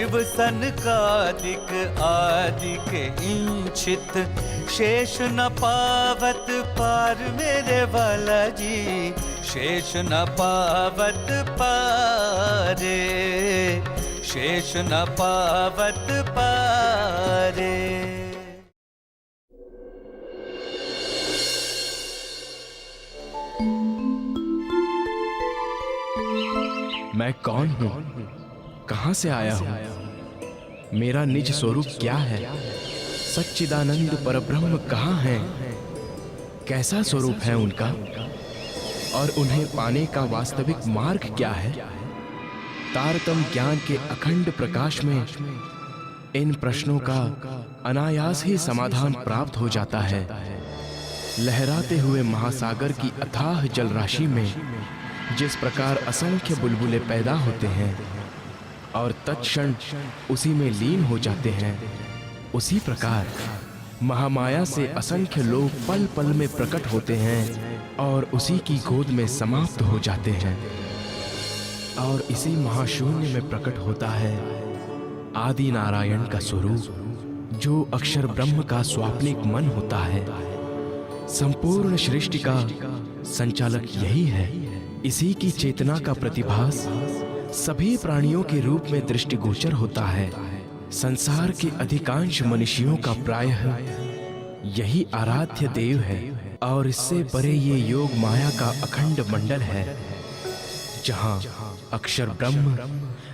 शिव सनकादिक आदिक इंचित, शेष न पावत पार मेरे वाला जी, शेष न पावत पारे, शेष न पावत पारे। मैं कौन हूँ? कहाँ से आया हूँ? मेरा निज स्वरूप क्या है? सच्चिदानंद परब्रह्म कहाँ हैं? कैसा स्वरूप है उनका? और उन्हें पाने का वास्तविक मार्ग क्या है? तारतम ज्ञान के अखंड प्रकाश में इन प्रश्नों का अनायास ही समाधान प्राप्त हो जाता है। लहराते हुए महासागर की अथाह जलराशि में जिस प्रकार असंख्य बुलबुले पैदा होते हैं और तत्क्षण उसी में लीन हो जाते हैं, उसी प्रकार महामाया से असंख्य लोग पल पल में प्रकट होते हैं और उसी की गोद में समाप्त हो जाते हैं। और इसी महाशून्य में प्रकट होता है आदि नारायण का स्वरूप, जो अक्षर ब्रह्म का स्वाप्निक मन होता है। संपूर्ण सृष्टि का संचालक यही है। इसी की चेतना का प्रतिभास सभी प्राणियों के रूप में दृष्टिगोचर होता है। संसार के अधिकांश मनुष्यों का प्रायः यही आराध्य देव है और इससे परे ये योग माया का अखंड मंडल है, जहाँ अक्षर ब्रह्म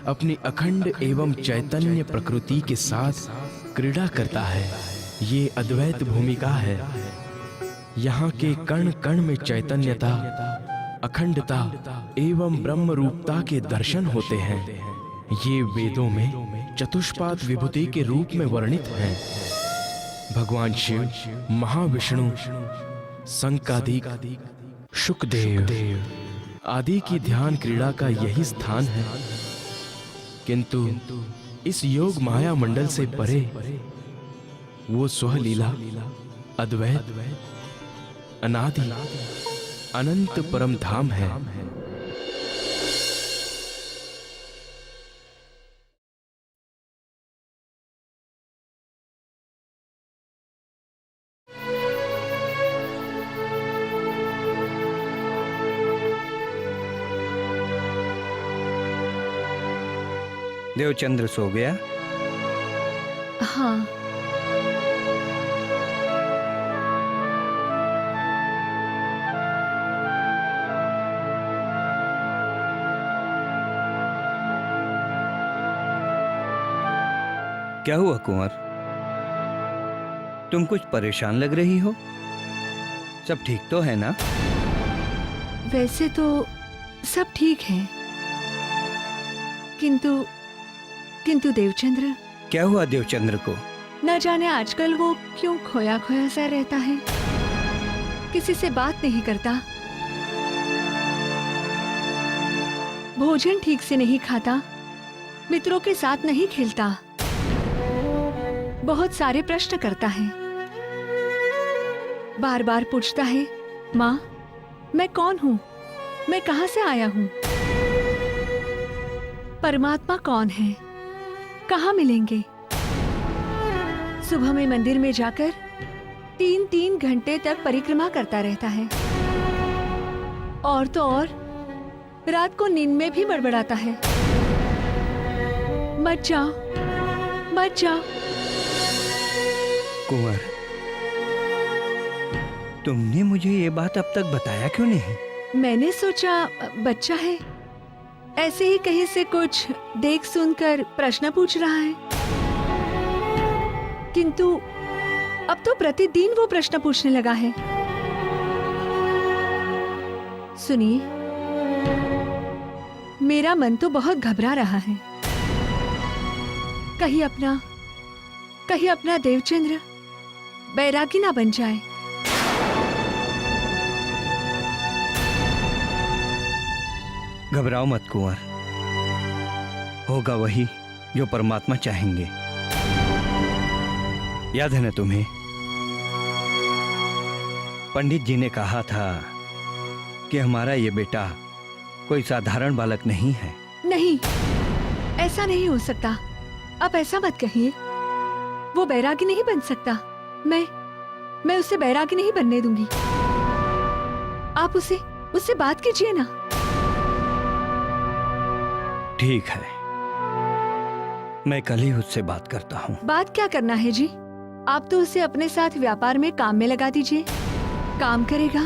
अपनी अखंड एवं चैतन्य प्रकृति के साथ क्रीड़ा करता है। ये अद्वैत भूमिका है। यहाँ के कण कण में चैतन्यता, अखंडता एवं ब्रह्म रूपता के दर्शन होते हैं। ये वेदों में चतुष्पाद विभूति के रूप में वर्णित हैं। भगवान शिव, महाविष्णु, संकादिक, शुकदेव आदि की ध्यान क्रीड़ा का यही स्थान है। किंतु इस योग माया मंडल से परे वो स्वलीला, अद्वैत, अनादि, अनंत परम धाम है। देवचंद्र सो गया? हाँ। क्या हुआ कुंवर? तुम कुछ परेशान लग रही हो। सब ठीक तो है ना? वैसे तो सब ठीक है, किंतु देवचंद्र। क्या हुआ देवचंद्र को? न जाने आजकल वो क्यों खोया खोया सा रहता है, किसी से बात नहीं करता, भोजन ठीक से नहीं खाता, मित्रों के साथ नहीं खेलता, बहुत सारे प्रश्न करता है, बार बार पूछता है, माँ मैं कौन हूँ, मैं कहाँ से आया हूँ, परमात्मा कौन है, कहाँ मिलेंगे। सुबह में मंदिर में जाकर 3-3 घंटे तक परिक्रमा करता रहता है, और तो और रात को नींद में भी बड़बड़ाता है, मत जाओ मत जाओ। कुंवर, तुमने मुझे ये बात अब तक बताया क्यों नहीं? मैंने सोचा बच्चा है, ऐसे ही कहीं से कुछ देख सुनकर प्रश्न पूछ रहा है, किंतु अब तो प्रतिदिन वो प्रश्न पूछने लगा है। सुनिए, मेरा मन तो बहुत घबरा रहा है। कहीं अपना देवचंद्र बैरागी ना बन जाए। घबराओ मत कुंवर, होगा वही जो परमात्मा चाहेंगे। याद है ना तुम्हें, पंडित जी ने कहा था कि हमारा ये बेटा कोई साधारण बालक नहीं है। नहीं, ऐसा नहीं हो सकता। आप ऐसा मत कहिए। वो बैरागी नहीं बन सकता। मैं उसे बैरागी नहीं बनने दूंगी। आप उससे बात कीजिए ना। ठीक है, मैं कल ही उससे बात करता हूँ। बात क्या करना है जी? आप तो उसे अपने साथ व्यापार में काम में लगा दीजिए। काम करेगा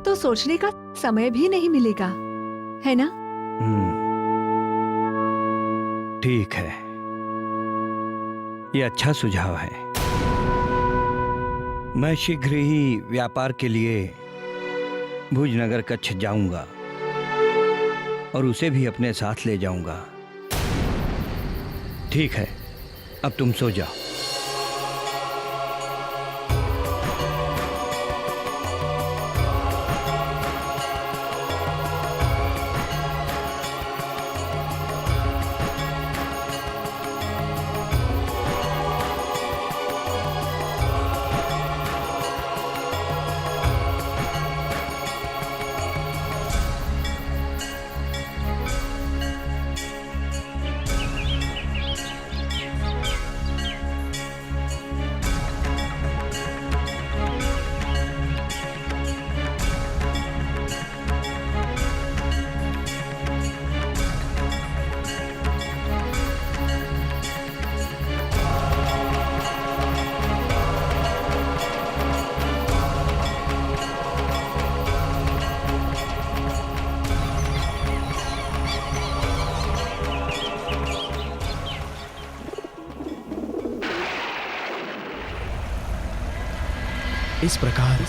तो सोचने का समय भी नहीं मिलेगा, है ना? ठीक है, ये अच्छा सुझाव है। मैं शीघ्र ही व्यापार के लिए भुजनगर कच्छ जाऊंगा और उसे भी अपने साथ ले जाऊंगा। ठीक है, अब तुम सो जाओ। इस प्रकार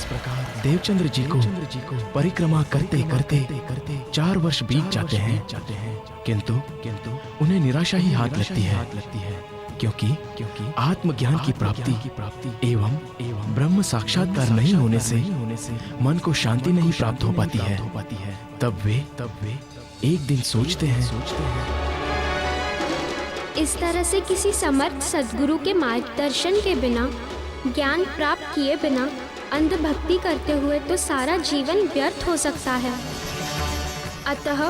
देवचंद्र जी को परिक्रमा करते करते 4 वर्ष बीत जाते हैं, किंतु उन्हें निराशा ही हाथ लगती है, क्योंकि आत्मज्ञान की प्राप्ति एवं ब्रह्म साक्षात्कार नहीं होने से मन को शांति नहीं प्राप्त हो पाती है। तब वे एक दिन सोचते हैं, इस तरह से किसी समर्थ सद्गुरु के मार्गदर्शन के बिना, ज्ञान प्राप्त किए बिना अंधभक्ति करते हुए तो सारा जीवन व्यर्थ हो सकता है। अतः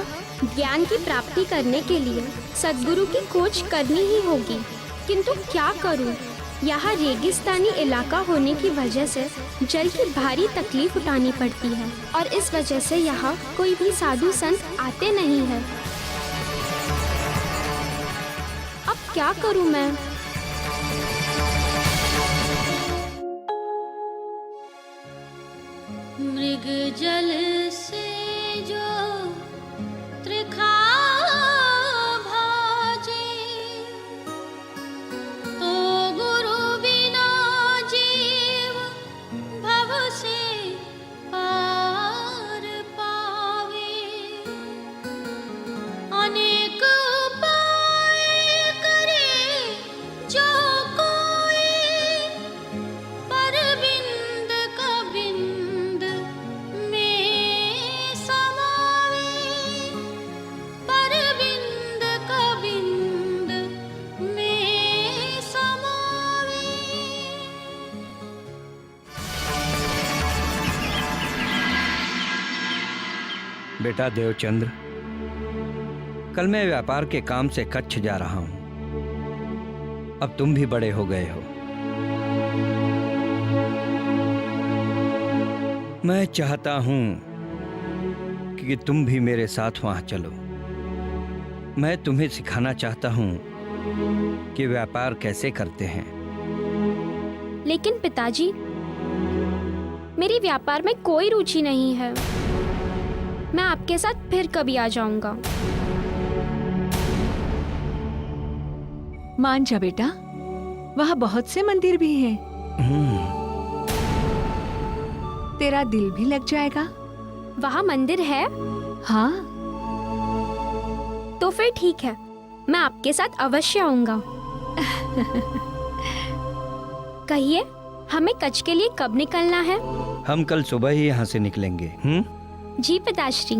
ज्ञान की प्राप्ति करने के लिए सद्गुरु की खोज करनी ही होगी। किंतु क्या करूं? यहाँ रेगिस्तानी इलाका होने की वजह से जल की भारी तकलीफ उठानी पड़ती है और इस वजह से यहाँ कोई भी साधु संत आते नहीं है। अब क्या करूं मैं? मृग जल से जो त्रिखा भाजे, तो गुरु बिना जीव भव से पार पावे। अनेक उपाय करे जो कोई, पर बिंद का बिंद में समावे। पर बिंद का बिंद में समावे। बेटा देवचंद्र, कल मैं व्यापार के काम से कच्छ जा रहा हूं। अब तुम भी बड़े हो गए हो। मैं चाहता हूं कि तुम भी मेरे साथ वहां चलो। मैं तुम्हें सिखाना चाहता हूं कि व्यापार कैसे करते हैं। लेकिन पिताजी, मेरी व्यापार में कोई रुचि नहीं है। मैं आपके साथ फिर कभी आ जाऊंगा। मान जा बेटा, वहाँ बहुत से मंदिर भी हैं। तेरा दिल भी लग जाएगा। वहाँ मंदिर है? हाँ, तो फिर ठीक है, मैं आपके साथ अवश्य आऊंगा। कहिए, हमें कच्छ के लिए कब निकलना है? हम कल सुबह ही यहाँ से निकलेंगे। जी पिताश्री।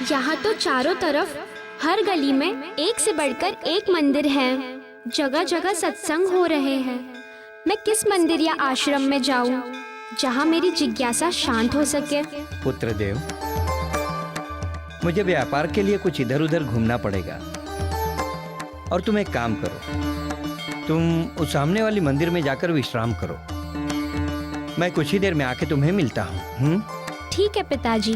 यहाँ तो चारों तरफ हर गली में एक से बढ़कर एक मंदिर है। जगह जगह सत्संग हो रहे हैं। मैं किस मंदिर या आश्रम में जाऊं जहाँ मेरी जिज्ञासा शांत हो सके? पुत्रदेव, मुझे व्यापार के लिए कुछ इधर उधर घूमना पड़ेगा। और तुम एक काम करो, तुम उस सामने वाली मंदिर में जाकर विश्राम करो। मैं कुछ ही देर में आके तुम्हें मिलता हूँ। ठीक है पिताजी।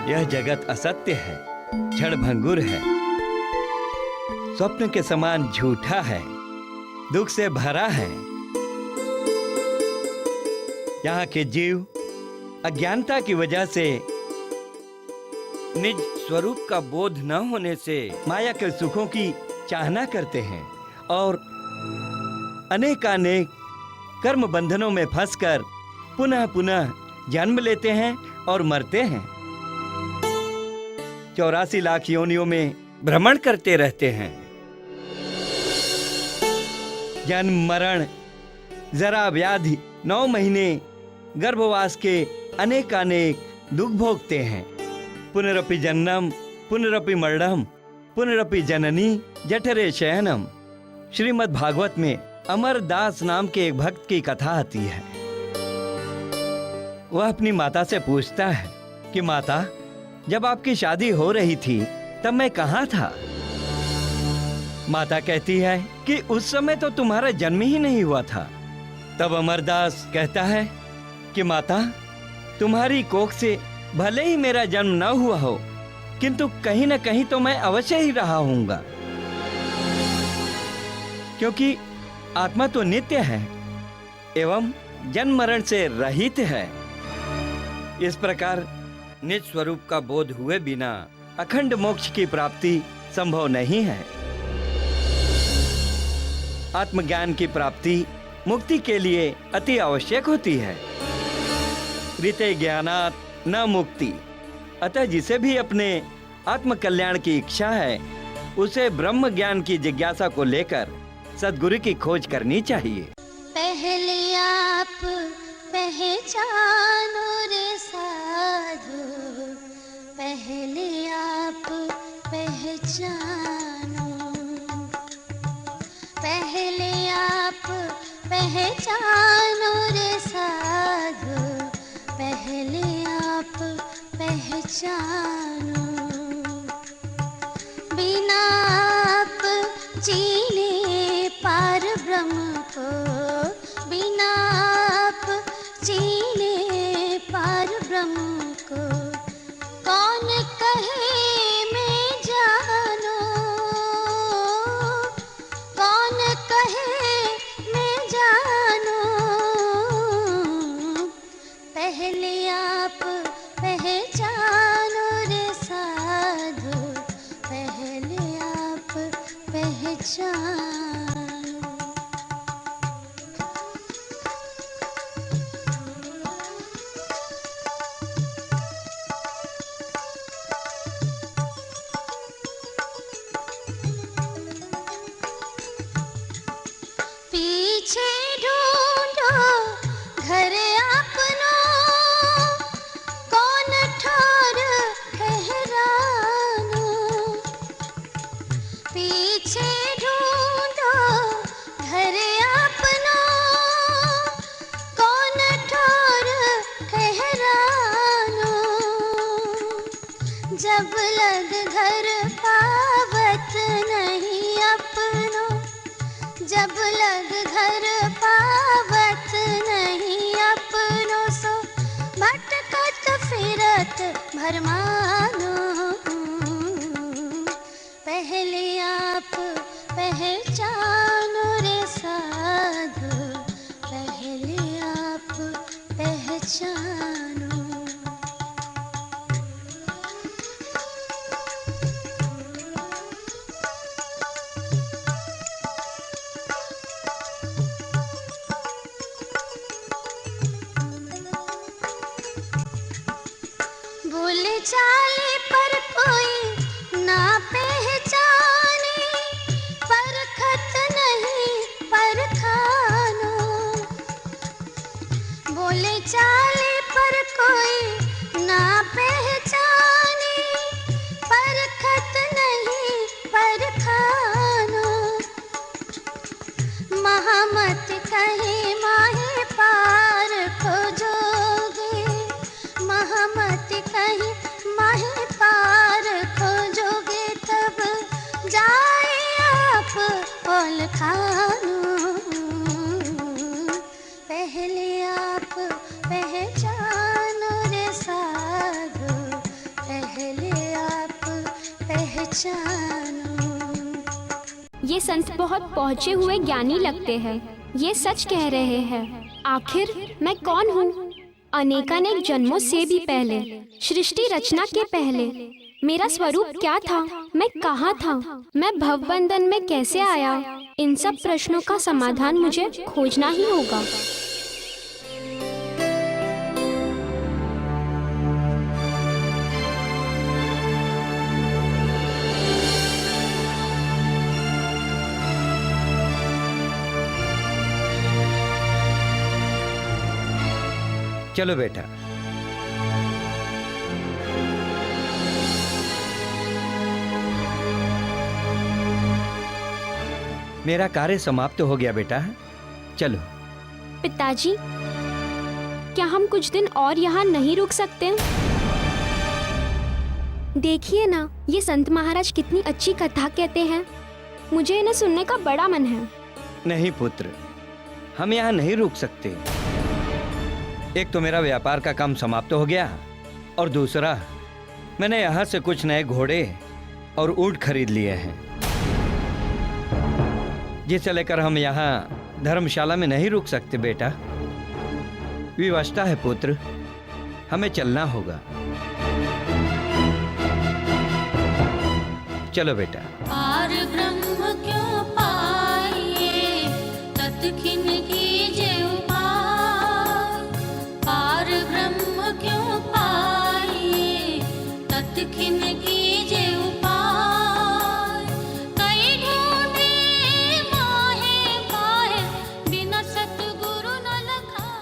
यह जगत असत्य है, क्षणभंगुर है, स्वप्न के समान झूठा है, दुख से भरा है। यहाँ के जीव अज्ञानता की वजह से, निज स्वरूप का बोध न होने से माया के सुखों की चाहना करते हैं और अनेकानेक कर्म बंधनों में फंसकर पुनः पुनः जन्म लेते हैं और मरते हैं। 84 लाख योनियों में भ्रमण करते रहते हैं। जन्म मरण, जरा व्याधि, 9 महीने गर्भवास के अनेकानेक दुख भोगते हैं। पुनरपि जन्मम पुनरपि मरणम पुनरपि जननी जठरे शयनम। श्रीमद् भागवत में अमरदास नाम के एक भक्त की कथा आती है। वह अपनी माता से पूछता है कि माता, जब आपकी शादी हो रही थी तब मैं कहाँ था? माता कहती है कि उस समय तो तुम्हारा जन्म ही नहीं हुआ था। तब अमरदास कहता है कि माता, तुम्हारी कोख से भले ही मेरा जन्म न हुआ हो, किंतु कहीं न कहीं तो मैं अवश्य ही रहा हूँगा, क्योंकि आत्मा तो नित्य है एवं जन्म मरण से रहित है। इस प्रकार निज स्वरूप का बोध हुए बिना अखंड मोक्ष की प्राप्ति संभव नहीं है। आत्मज्ञान की प्राप्ति मुक्ति के लिए अति आवश्यक होती है। ऋते ज्ञानात् न मुक्ति। अतः जिसे भी अपने आत्म कल्याण की इच्छा है, उसे ब्रह्म ज्ञान की जिज्ञासा को लेकर सद्गुरु की खोज करनी चाहिए। पहले आप पहचानो रे साधु, पहले आप पहचानो, पहले आप पहचानो रे साधु, पहले आप पहचानो। बिना आप जीने पार ब्रह्म को, बिना आप जीने पार ब्रह्म को, कौन कहे मैं जानो, कौन कहे मैं जानो। पहले आप पहचानो रे साधु, पहले आप पहचानो। पीछे ढूंढो घर अपनो, कौन ठोर ठहरानो। पीछे ढूंढो घर अपनो, कौन ठोर ठहरानो। जब लग घर पावत नहीं अपनो, जब लग घर पावत नहीं अपनो, सो भटकत फिरत भरमा पहचानो। बोले चाले पर कोई ना पहचाने, परखत नहीं परखानो। बोले चाले पर कोई ना पहचाने, परखत नहीं परखानो। महामत कहे माहे पार खोजोगे, महामत कहे माहे पार खोजोगे, तब जाए आप औल खानो। पहले आप पहचानो रे साधु, पहले आप पहचानो। ये संत बहुत पहुँचे हुए ज्ञानी लगते हैं। ये सच कह रहे हैं। आखिर मैं कौन हूँ? अनेकानेक जन्मों से भी पहले, सृष्टि रचना के पहले मेरा स्वरूप क्या था? मैं कहाँ था? मैं भवबंधन में कैसे आया? इन सब प्रश्नों का समाधान मुझे खोजना ही होगा। चलो बेटा। मेरा कार्य समाप्त हो गया बेटा, चलो। पिताजी, क्या हम कुछ दिन और यहाँ नहीं रुक सकते? देखिए ना, ये संत महाराज कितनी अच्छी कथा कहते हैं। मुझे इन्हें सुनने का बड़ा मन है। नहीं पुत्र, हम यहाँ नहीं रुक सकते। एक तो मेरा व्यापार का काम समाप्त हो गया, और दूसरा मैंने यहाँ से कुछ नए घोड़े और ऊंट खरीद लिए हैं, जिसे लेकर हम यहाँ धर्मशाला में नहीं रुक सकते बेटा। विवशता है पुत्र, हमें चलना होगा। चलो बेटा। पार ब्रह्म क्यों पाइए, तत्खिन कीजे उपाय। पार ब्रह्म क्यों पाइए, तत्खिन कीजे उपाय। कई ढूंढे माहे पाए, बिना सतगुरु न लखाए।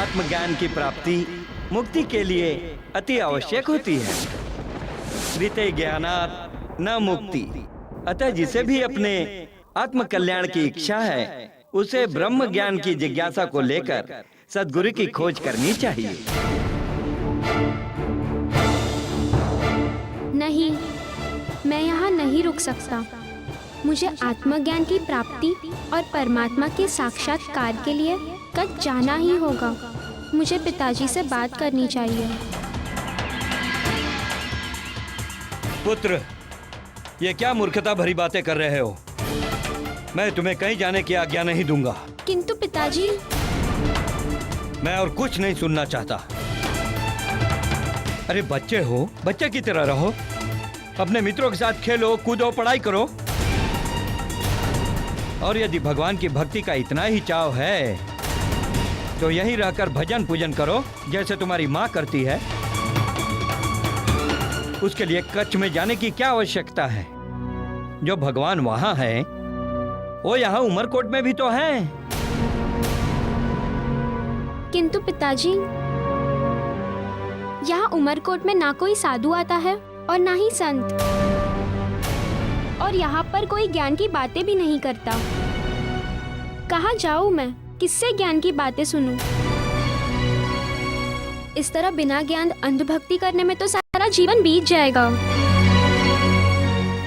आत्मज्ञान की प्राप्ति मुक्ति के लिए अति आवश्यक होती है। ऋते ज्ञानात् न मुक्ति। अतः जिसे भी अपने आत्म कल्याण की इच्छा है, उसे ब्रह्म ज्ञान की जिज्ञासा को लेकर सद्गुरु की खोज करनी चाहिए। नहीं, मैं यहाँ नहीं रुक सकता। मुझे आत्मज्ञान की प्राप्ति और परमात्मा के साक्षात्कार के लिए कल जाना ही होगा। मुझे पिताजी से बात करनी चाहिए। पुत्र, ये क्या मूर्खता भरी बातें कर रहे हो? मैं तुम्हें कहीं जाने की आज्ञा नहीं दूंगा। किंतु पिताजी। मैं और कुछ नहीं सुनना चाहता। अरे बच्चे हो, बच्चे की तरह रहो। अपने मित्रों के साथ खेलो, कूदो, पढ़ाई करो। और यदि भगवान की भक्ति का इतना ही चाव है तो यहीं रहकर भजन पूजन करो, जैसे तुम्हारी माँ करती है। उसके लिए कच्छ में जाने की क्या आवश्यकता है? जो भगवान वहां है, वो यहाँ उमरकोट में भी तो है। किंतु पिताजी, यहाँ उमरकोट में ना कोई साधु आता है और ना ही संत, और यहाँ पर कोई ज्ञान की बातें भी नहीं करता। कहाँ जाऊँ मैं? किससे ज्ञान की बातें सुनूं? इस तरह बिना ज्ञान अंधभक्ति करने में तो सारा जीवन बीत जाएगा।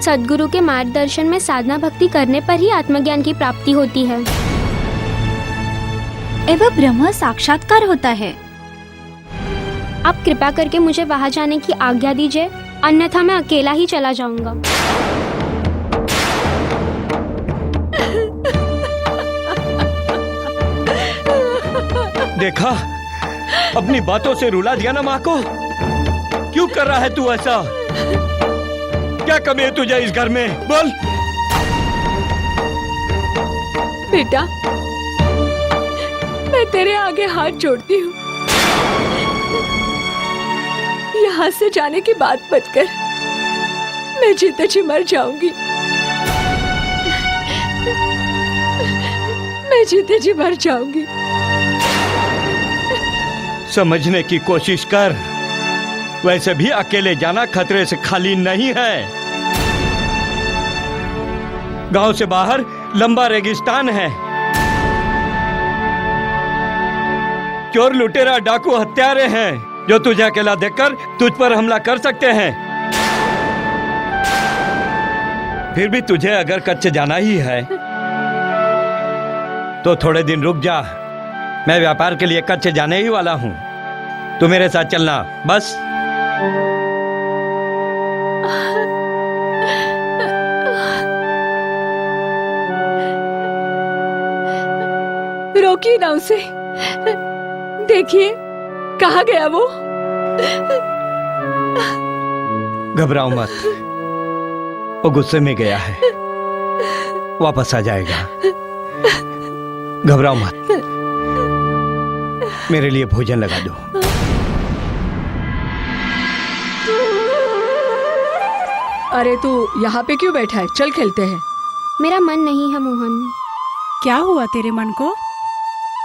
सद्गुरु के मार्गदर्शन में साधना भक्ति करने पर ही आत्मज्ञान की प्राप्ति होती है। एवं ब्रह्म साक्षात्कार होता है। आप कृपा करके मुझे वहां जाने की आज्ञा दीजिए, अन्यथा मैं अकेला ही चला जाऊंगा। देखा, अपनी बातों से रुला दिया ना माँ को। क्यों कर रहा है तू ऐसा? क्या कमी है तुझे इस घर में? बोल। बेटा, मैं तेरे आगे हाथ जोड़ती हूँ, यहाँ से जाने की बात मत कर। मैं जीते जी मर जाऊंगी, मैं जीते जी मर जाऊंगी। समझने की कोशिश कर, वैसे भी अकेले जाना खतरे से खाली नहीं है। गांव से बाहर लंबा रेगिस्तान है। चोर, लुटेरा, डाकू, हत्यारे हैं जो तुझे अकेला देखकर तुझ पर हमला कर सकते हैं। फिर भी तुझे अगर कच्छ जाना ही है तो थोड़े दिन रुक जा। मैं व्यापार के लिए कच्छ जाने ही वाला हूँ। तू मेरे साथ चलना, बस। रोकिए ना उसे। देखिए, कहाँ गया वो? घबराओ मत, वो गुस्से में गया है, वापस आ जाएगा। घबराओ मत, मेरे लिए भोजन लगा दो। अरे तू यहाँ पे क्यों बैठा है? चल खेलते हैं। मेरा मन नहीं है मोहन। क्या हुआ तेरे मन को?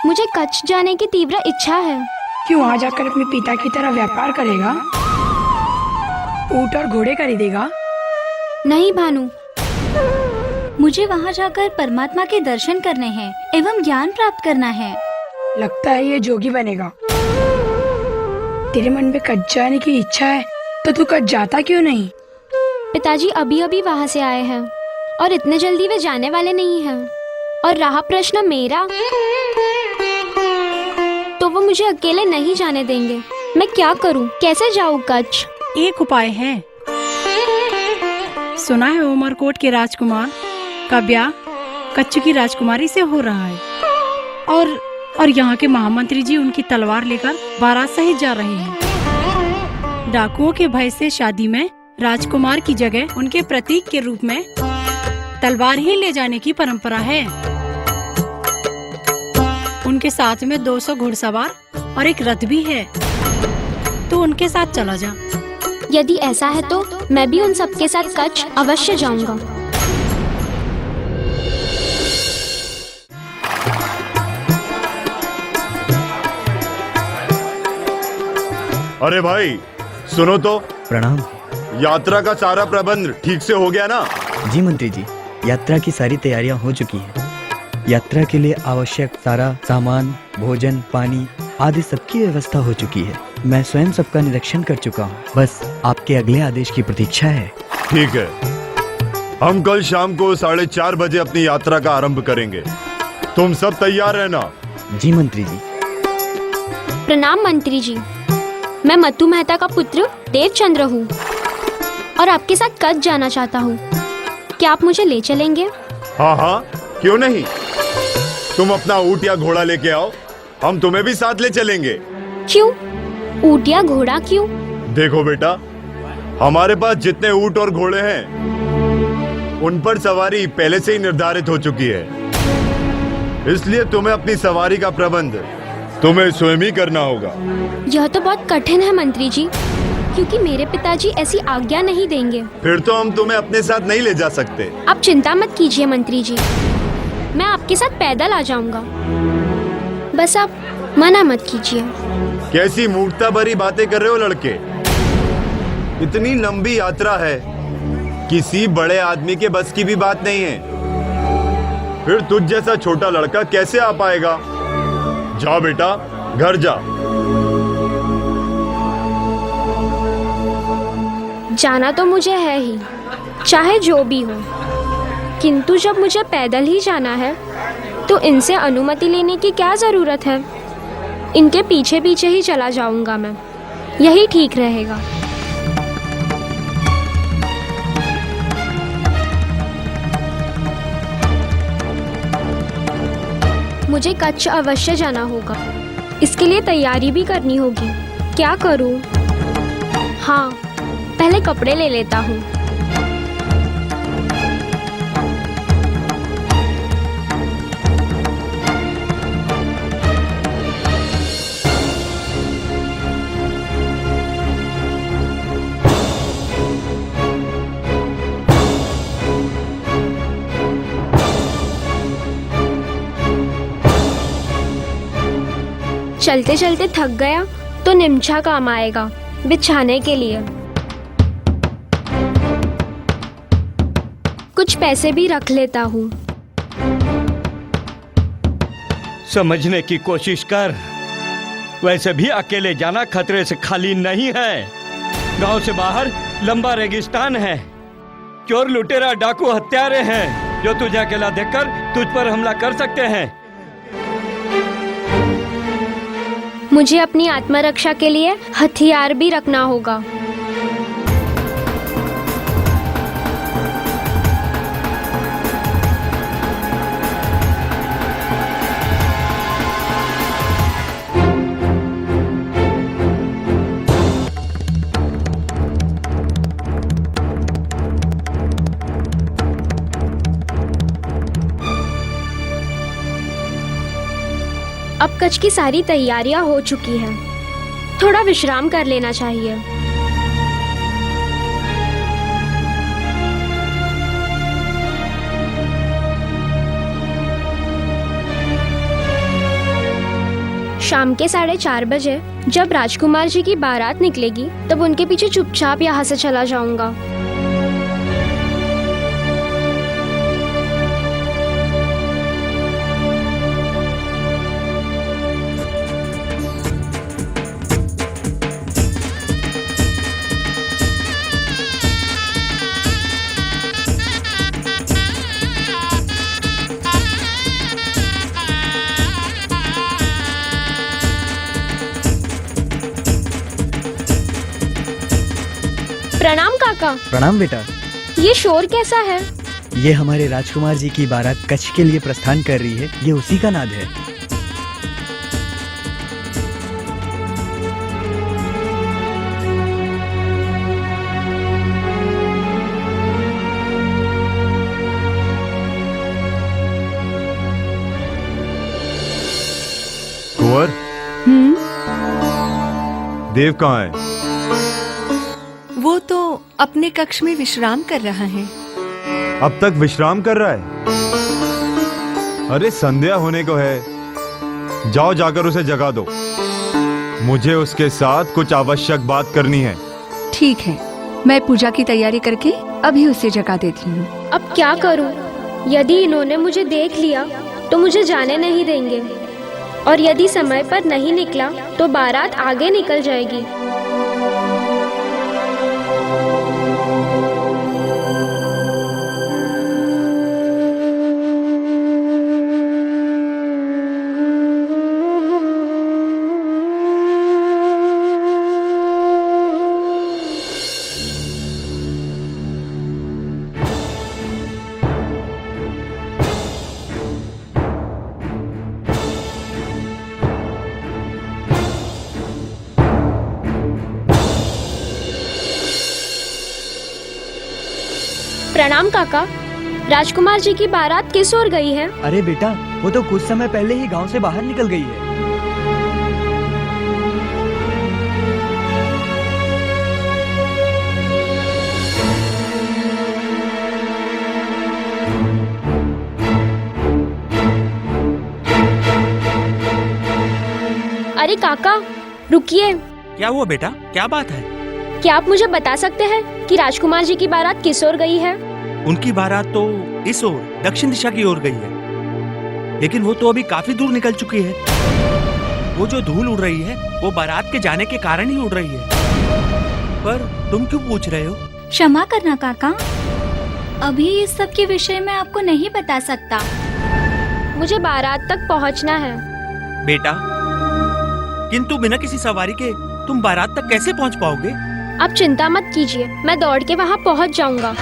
मुझे कच्छ जाने की तीव्र इच्छा है। क्यों वहाँ जाकर अपने पिता की तरह व्यापार करेगा? ऊंट और घोड़े खरीदेगा? नहीं भानु, मुझे वहाँ जाकर परमात्मा के दर्शन करने हैं एवं ज्ञान प्राप्त करना है। लगता है ये जोगी बनेगा। तेरे मन में कच्छ जाने की इच्छा है तो तू कच्छ जाता क्यों नहीं? पिताजी अभी अभी वहाँ से आए हैं और इतने जल्दी वे जाने वाले नहीं हैं। और रहा प्रश्न मेरा, तो वो मुझे अकेले नहीं जाने देंगे। मैं क्या करूं? कैसे जाऊं कच्छ? एक उपाय है। सुना है उमरकोट के राजकुमार का ब्याह कच्छ की राजकुमारी से हो रहा है और यहाँ के महामंत्री जी उनकी तलवार लेकर बारात सहित जा रहे हैं। डाकुओं के भय से शादी में राजकुमार की जगह उनके प्रतीक के रूप में तलवार ही ले जाने की परंपरा है। उनके साथ में 200 घुड़सवार और एक रथ भी है, तो उनके साथ चला जा। यदि ऐसा है तो मैं भी उन सबके साथ कच्छ अवश्य जाऊंगा। अरे भाई सुनो तो। प्रणाम। यात्रा का सारा प्रबंध ठीक से हो गया ना? जी मंत्री जी, यात्रा की सारी तैयारियां हो चुकी हैं। यात्रा के लिए आवश्यक सारा सामान, भोजन, पानी आदि सबकी व्यवस्था हो चुकी है। मैं स्वयं सबका निरीक्षण कर चुका हूँ। बस आपके अगले आदेश की प्रतीक्षा है। ठीक है, हम कल शाम को 4:30 बजे अपनी यात्रा का आरंभ करेंगे। तुम सब तैयार रहना। जी मंत्री जी। प्रणाम मंत्री जी, मैं मत्तू मेहता का पुत्र देवचंद्र हूँ और आपके साथ कच्छ जाना चाहता हूँ। क्या आप मुझे ले चलेंगे? हाँ हाँ, क्यों नहीं। तुम अपना ऊँट या घोड़ा लेके आओ, हम तुम्हें भी साथ ले चलेंगे। क्यों? ऊँट या घोड़ा क्यों? देखो बेटा, हमारे पास जितने ऊँट और घोड़े हैं उन पर सवारी पहले से ही निर्धारित हो चुकी है, इसलिए तुम्हें अपनी सवारी का प्रबंध तुम्हें स्वयं ही करना होगा। यह तो बहुत कठिन है मंत्री जी, क्योंकि मेरे पिताजी ऐसी आज्ञा नहीं देंगे। फिर तो हम तुम्हें अपने साथ नहीं ले जा सकते। आप चिंता मत कीजिए मंत्री जी, मैं आपके साथ पैदल आ जाऊंगा। बस आप मना मत कीजिए। कैसी मूर्खता भरी बातें कर रहे हो लड़के। इतनी लंबी यात्रा है, किसी बड़े आदमी के बस की भी बात नहीं है। फिर तुझ जैसा छोटा लड़का कैसे आ पाएगा? जा बेटा, घर जा। जाना तो मुझे है ही, चाहे जो भी हो, किंतु जब मुझे पैदल ही जाना है तो इनसे अनुमति लेने की क्या ज़रूरत है। इनके पीछे पीछे ही चला जाऊंगा मैं, यही ठीक रहेगा। मुझे कच्छ अवश्य जाना होगा, इसके लिए तैयारी भी करनी होगी। क्या करूं? हाँ, पहले कपड़े ले लेता हूँ। चलते चलते थक गया तो निमछा काम आएगा बिछाने के लिए। कुछ पैसे भी रख लेता हूँ। समझने की कोशिश कर, वैसे भी अकेले जाना खतरे से खाली नहीं है। गांव से बाहर लंबा रेगिस्तान है, चोर लुटेरा डाकू हत्यारे हैं जो तुझे अकेला देखकर तुझ पर हमला कर सकते हैं। मुझे अपनी आत्मरक्षा के लिए हथियार भी रखना होगा। अब कच्छ की सारी तैयारियां हो चुकी हैं, थोड़ा विश्राम कर लेना चाहिए। शाम के 4:30 बजे जब राजकुमार जी की बारात निकलेगी तब उनके पीछे चुपचाप यहाँ से चला जाऊंगा। प्रणाम काका। प्रणाम बेटा। ये शोर कैसा है? ये हमारे राजकुमार जी की बारात कच्छ के लिए प्रस्थान कर रही है, ये उसी का नाद है। कुंवर, देव कहाँ है? वो तो अपने कक्ष में विश्राम कर रहा है। अब तक विश्राम कर रहा है? अरे संध्या होने को है, जाओ जाकर उसे जगा दो। मुझे उसके साथ कुछ आवश्यक बात करनी है। ठीक है, मैं पूजा की तैयारी करके अभी उसे जगा देती हूँ। अब क्या करूँ? यदि इन्होंने मुझे देख लिया तो मुझे जाने नहीं देंगे, और यदि समय पर नहीं निकला तो बारात आगे निकल जाएगी। प्रणाम काका। राजकुमार जी की बारात किस ओर गई है? अरे बेटा, वो तो कुछ समय पहले ही गांव से बाहर निकल गई है। अरे काका रुकिए। क्या हुआ बेटा, क्या बात है? क्या आप मुझे बता सकते हैं कि राजकुमार जी की बारात किस ओर गई है? उनकी बारात तो इस ओर दक्षिण दिशा की ओर गई है, लेकिन वो तो अभी काफी दूर निकल चुकी है। वो जो धूल उड़ रही है वो बारात के जाने के कारण ही उड़ रही है। पर तुम क्यों पूछ रहे हो? क्षमा करना काका, अभी इस सब के विषय में आपको नहीं बता सकता। मुझे बारात तक पहुंचना है। बेटा, किंतु बिना किसी सवारी के तुम बारात तक कैसे पहुंच पाओगे? आप चिंता मत कीजिए, मैं दौड़ के वहां पहुंच जाऊंगा।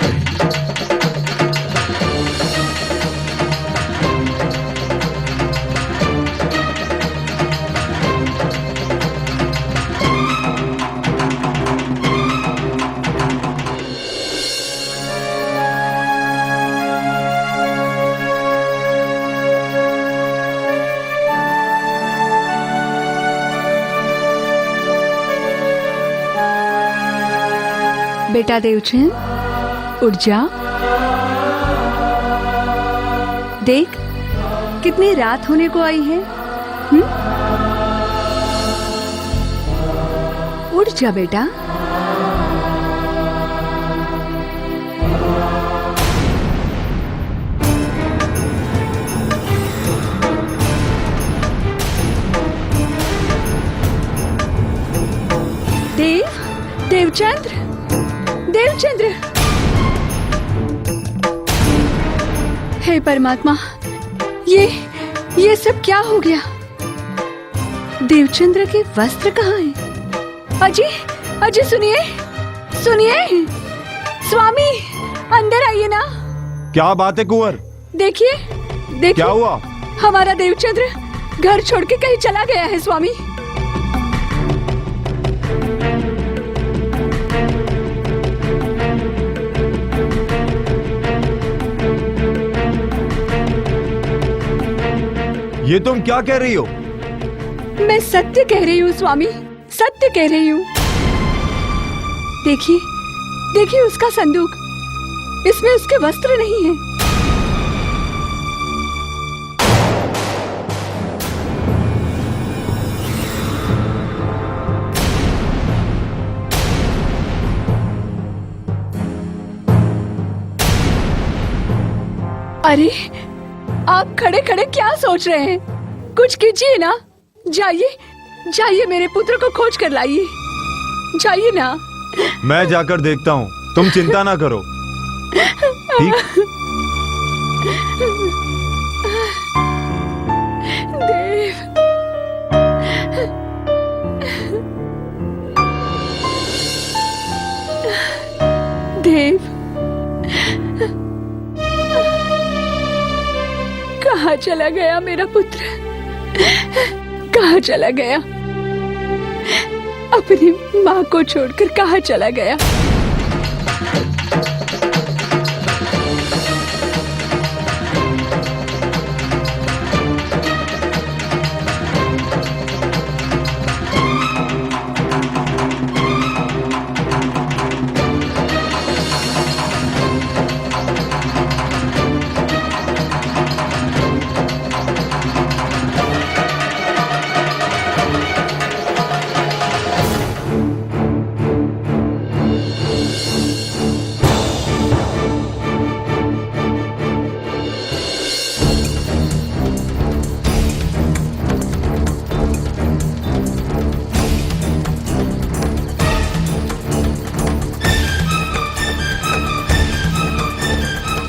बेटा देवचंद, उठ जा। देख कितनी रात होने को आई है। उठ जा बेटा। देवचंद्र, देवचंद्र, हे परमात्मा, ये सब क्या हो गया? देवचंद्र के वस्त्र कहाँ हैं? अजय, अजय सुनिए, सुनिए, स्वामी अंदर आइए ना। क्या बात है कुंवर? देखिए, देखिए क्या हुआ? हमारा देवचंद्र घर छोड़ के कहीं चला गया है स्वामी। ये तुम क्या कह रही हो? मैं सत्य कह रही हूँ स्वामी, सत्य कह रही हूँ। देखिए, देखिए उसका संदूक, इसमें उसके वस्त्र नहीं है। अरे आप खड़े खड़े क्या सोच रहे हैं? कुछ कीजिए ना। जाइए, जाइए मेरे पुत्र को खोज कर लाइए। जाइए ना। मैं जाकर देखता हूँ, तुम चिंता ना करो। ठीक? देव, देव, कहाँ चला गया मेरा पुत्र? कहाँ चला गया? अपनी माँ को छोड़कर कहाँ चला गया?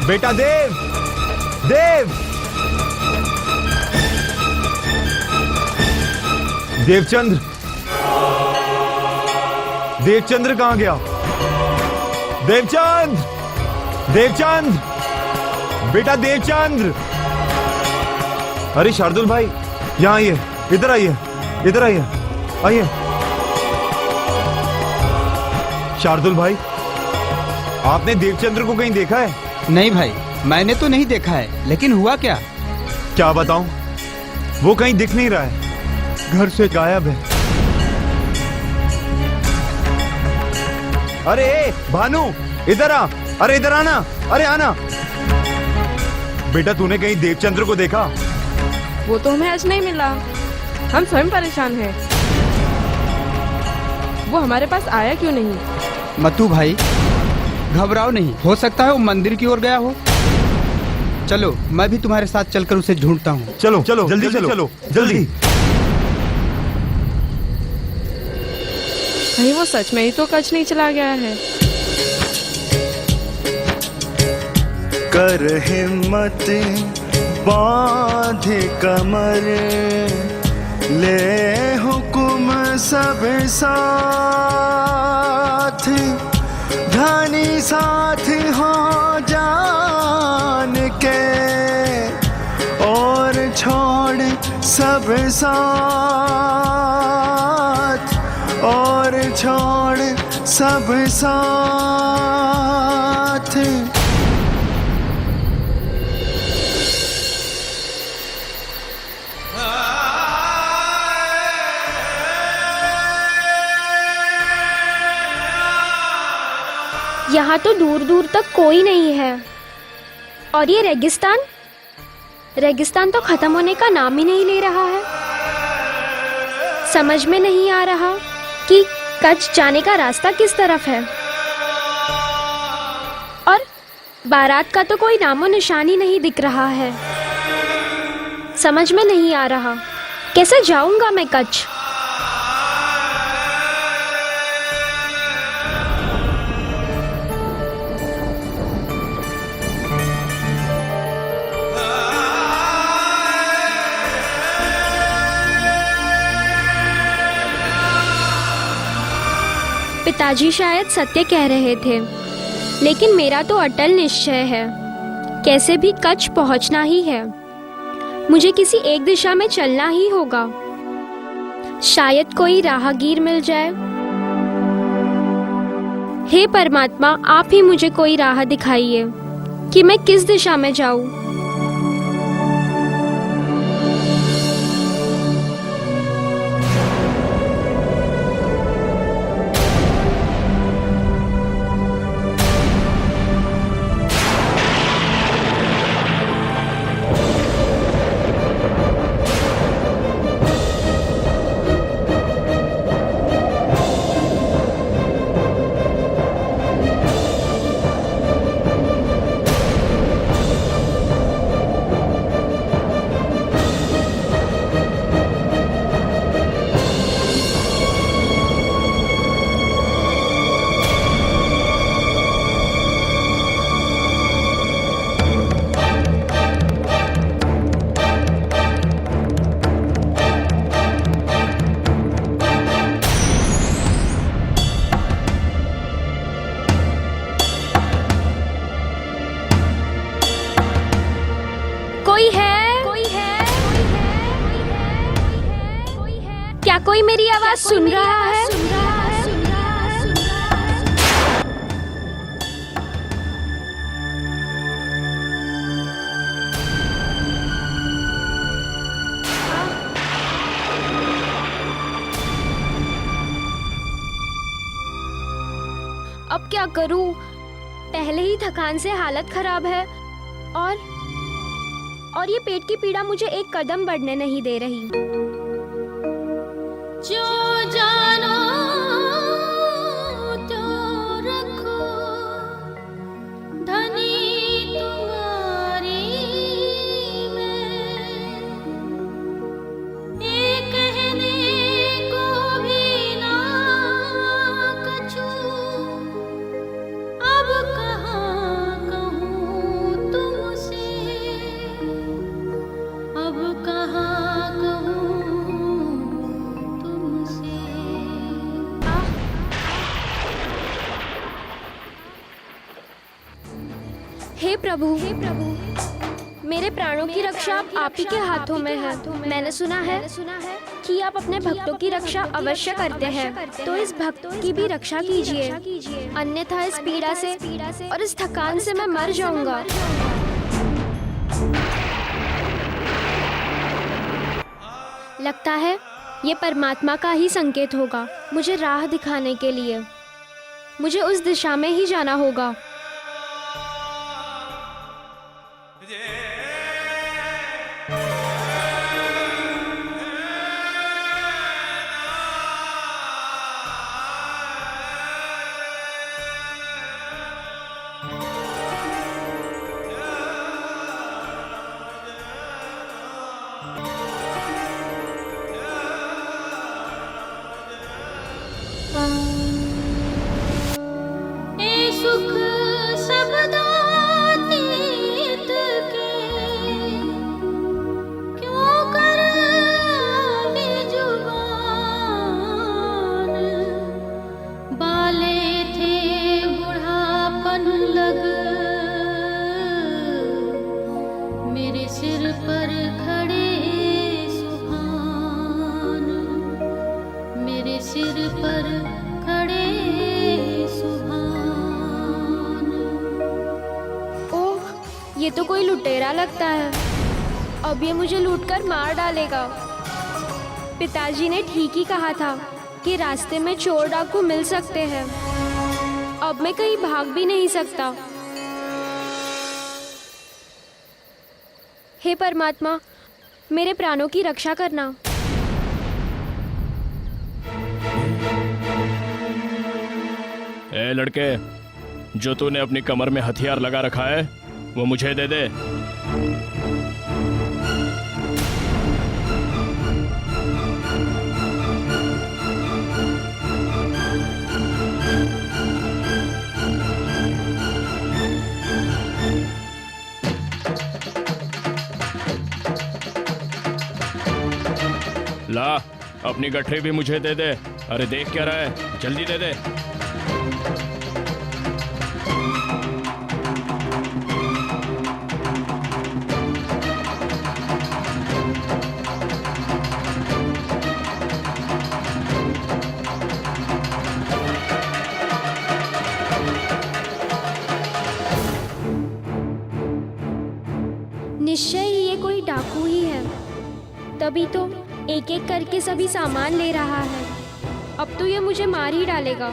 बेटा देव, देव, देवचंद्र, देवचंद्र कहाँ गया? देवचंद्र, देवचंद्र, बेटा देवचंद्र। अरे शार्दुल भाई, यहाँ आइए, इधर आइए, इधर आइए, आइए। शार्दुल भाई, आपने देवचंद्र को कहीं देखा है? नहीं भाई, मैंने तो नहीं देखा है, लेकिन हुआ क्या? क्या बताऊं, वो कहीं दिख नहीं रहा है, घर से गायब है। अरे भानु, इधर आ, अरे इधर आना, अरे आना। बेटा तूने कहीं देवचंद्र को देखा? वो तो हमें आज नहीं मिला, हम स्वयं परेशान हैं। वो हमारे पास आया क्यों नहीं? मत्तू भाई, घबराओ नहीं, हो सकता है वो मंदिर की ओर गया हो। चलो, मैं भी तुम्हारे साथ चलकर उसे ढूंढता हूँ। चलो चलो, जल्दी चलो, चलो जल्दी। कहीं वो सच में ही तो कच्छ नहीं चला गया है। कर हिम्मत बांध कमर, ले हुकुम सब साथ, धनी साथ हो जान के, और छोड़ सब साथ, और छोड़ सब साथ। यहाँ तो दूर दूर तक कोई नहीं है, और ये रेगिस्तान, रेगिस्तान तो खत्म होने का नाम ही नहीं ले रहा है। समझ में नहीं आ रहा कि कच्छ जाने का रास्ता किस तरफ है, और बारात का तो कोई नामो निशान ही नहीं दिख रहा है। समझ में नहीं आ रहा कैसे जाऊंगा मैं कच्छ। पिताजी शायद सत्य कह रहे थे, लेकिन मेरा तो अटल निश्चय है, कैसे भी कच्छ पहुंचना ही है। मुझे किसी एक दिशा में चलना ही होगा। शायद कोई राहगीर मिल जाए। हे परमात्मा, आप ही मुझे कोई राह दिखाइए कि मैं किस दिशा में जाऊं। क्या कोई मेरी आवाज सुन रहा है? अब क्या करूं? पहले ही थकान से हालत खराब है, और ये पेट की पीड़ा मुझे एक कदम बढ़ने नहीं दे रही। जो जानो तो रखो, धनी तुम्हारी मैं, ये कहने को भी ना कछु, अब कहाँ कहूँ तुमसे, अब कहाँ कहूँ। हे प्रभु, मेरे प्राणों की रक्षा आप ही के हाथों में है। मैंने सुना है कि आप अपने भक्तों की रक्षा अवश्य करते हैं, तो इस भक्त की भी रक्षा कीजिए, अन्यथा इस पीड़ा से और इस थकान से मैं मर जाऊंगा। लगता है ये परमात्मा का ही संकेत होगा, मुझे राह दिखाने के लिए। मुझे उस दिशा में ही जाना होगा। ए सुख ये तो कोई लुटेरा लगता है। अब ये मुझे लूटकर मार डालेगा। पिताजी ने ठीक ही कहा था कि रास्ते में चोर डाकू मिल सकते हैं। अब मैं कहीं भाग भी नहीं सकता। हे परमात्मा, मेरे प्राणों की रक्षा करना। ए लड़के, जो तूने अपनी कमर में हथियार लगा रखा है वो मुझे दे दे। ला, अपनी गठरी भी मुझे दे दे। अरे देख क्या रहा है, जल्दी दे दे। निश्चय ही ये कोई डाकू ही है, तभी तो एक एक करके सभी सामान ले रहा है। अब तो ये मुझे मार ही डालेगा।